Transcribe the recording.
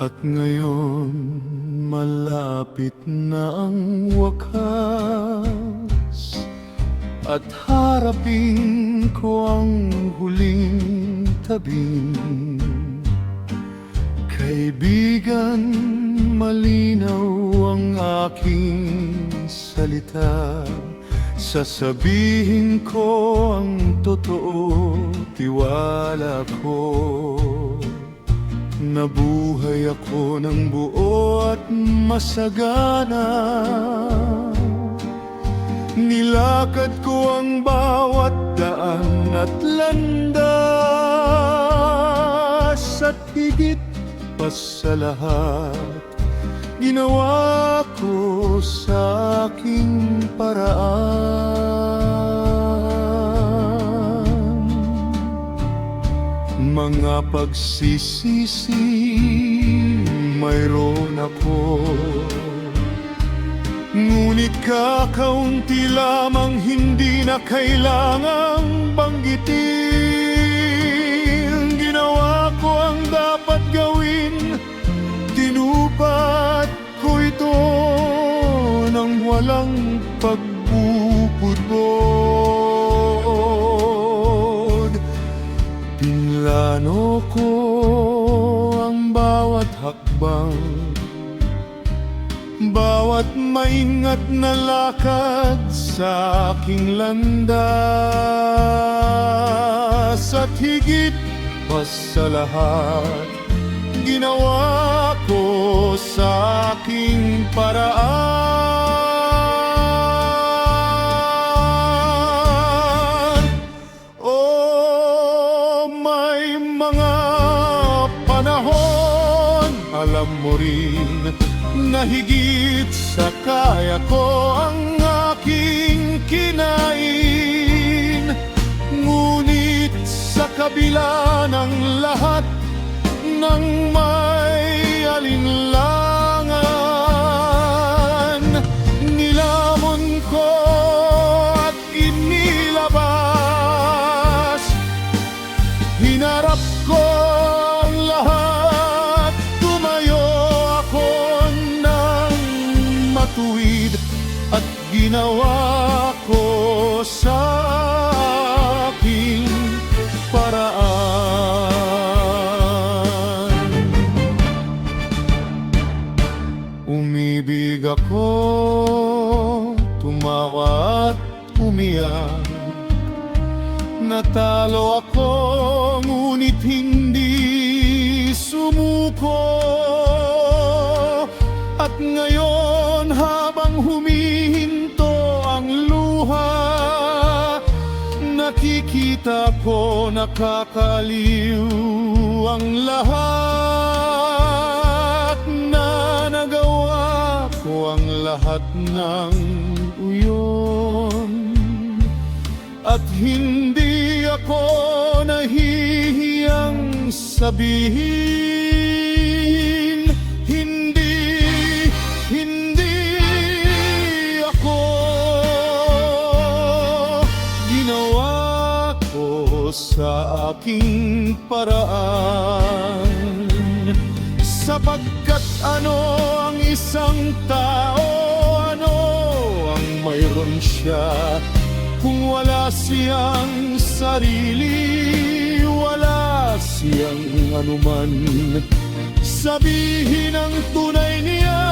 At ngayon malapit na ang wakas, at harapin ko ang huling tabing. Kaibigan, malinaw ang aking salita, sasabihin ko ang totoo, tiwala ko. Nabuhay ako ng buo at masagana, nilakad ko ang bawat daan at landas, at higit pa sa lahat, ginawa ko sa aking paraan. Mga pagsisisi mayroon ako, ngunit kakaunti lamang, hindi na kailangang banggitin. Ginawa ko ang dapat gawin, tinupad ko ito nang walang pagbubudbod. Pinlano ko ang bawat hakbang, bawat maingat na lakad sa aking landas, at higit pa sa lahat, ginawa ko sa aking paraan. Oh, may mga panahon, alam mo rin, na higit sa kaya ko ang aking kinain. Ngunit sa kabila ng lahat ng may alinlangan, nilamon ko at inilabas. Hinarap ko ang lahat, tumayo ako ng matuwid, at ginawa ko sa aking paraan. Umibig ako, tumawa at umiyak. Natalo ako, ngunit hindi sumuko. At ngayon habang humihinto ang luha, nakikita ko nakakaliw ang lahat, na nagawa ko ang lahat ng uyon. At hindi ako nahihiyang sabihin, hindi ako. Ginawa ko sa aking paraan, sapagkat ano ang isang tao, ano ang mayroon siya, kung wala siyang sarili, wala siyang anuman. Sabihin ang tunay niya,